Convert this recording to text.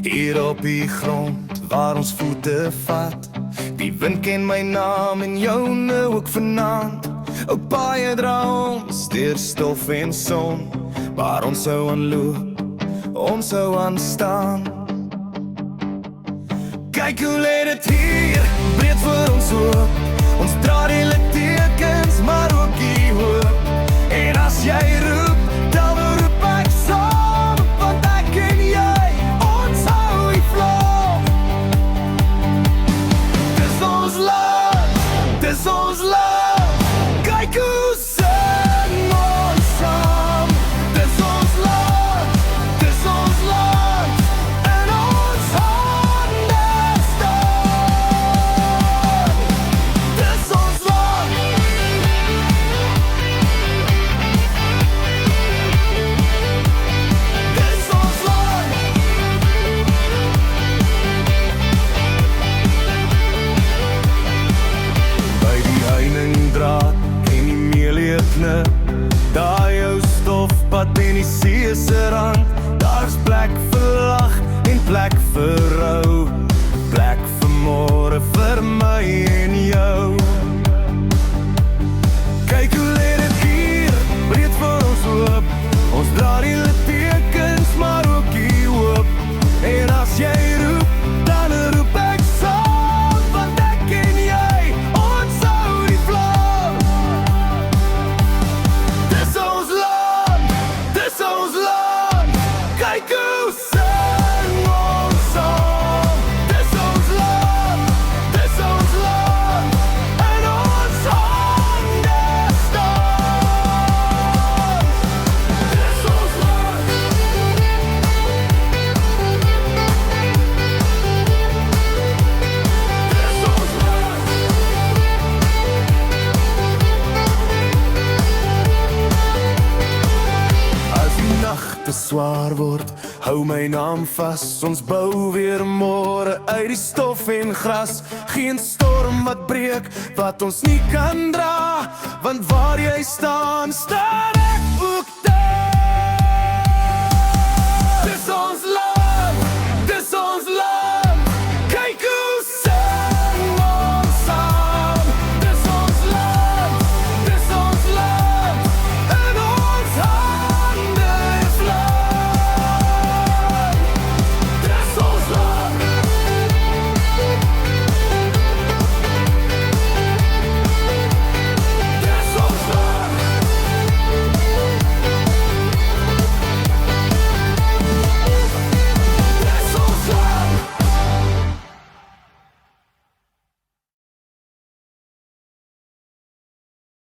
Hier op die grond waar ons voete vat. Die wind ken my naam en joune ook vanaand. Ook baie dra ons deur stof en son, maar ons sou aanloop, ons sou aanstaan. Kyk hoe lê dit hier, breed vir ons oop. Ons dra die littekens, maar ook die hoop. En as jy roep, dan roep ek saam, want ek en jy, ons hou die vlam. Dis ons land, dis ons land. Kyk hoe sing ons saam. Dis ons land, dis ons land. En ons hande staan. Dis ons land. Dis ons land. By die heinindraad en die meeleetne, daar jou stofpad en die see se rand. Daar's plek vir lag en plek vir rou, plek vir môre vir my en jou. Kyk hoe lê dit hier, breed vir ons oop. Ons dra die littekens, maar ook die hoop. En as jy roep, dan roep ek saam, want ek en jy, ons hou die vlam. Dis ons land, dis ons land. Kyk hoe sing ons saam. Dis ons land, dis ons land. En ons hande staan. Dis ons land. Dis ons land. As die nagte swaar word, hou my naam vas. Ons bou weer môre uit die stof en gras. Geen storm wat breek, wat ons nie kan dra, want waar jy staan, staan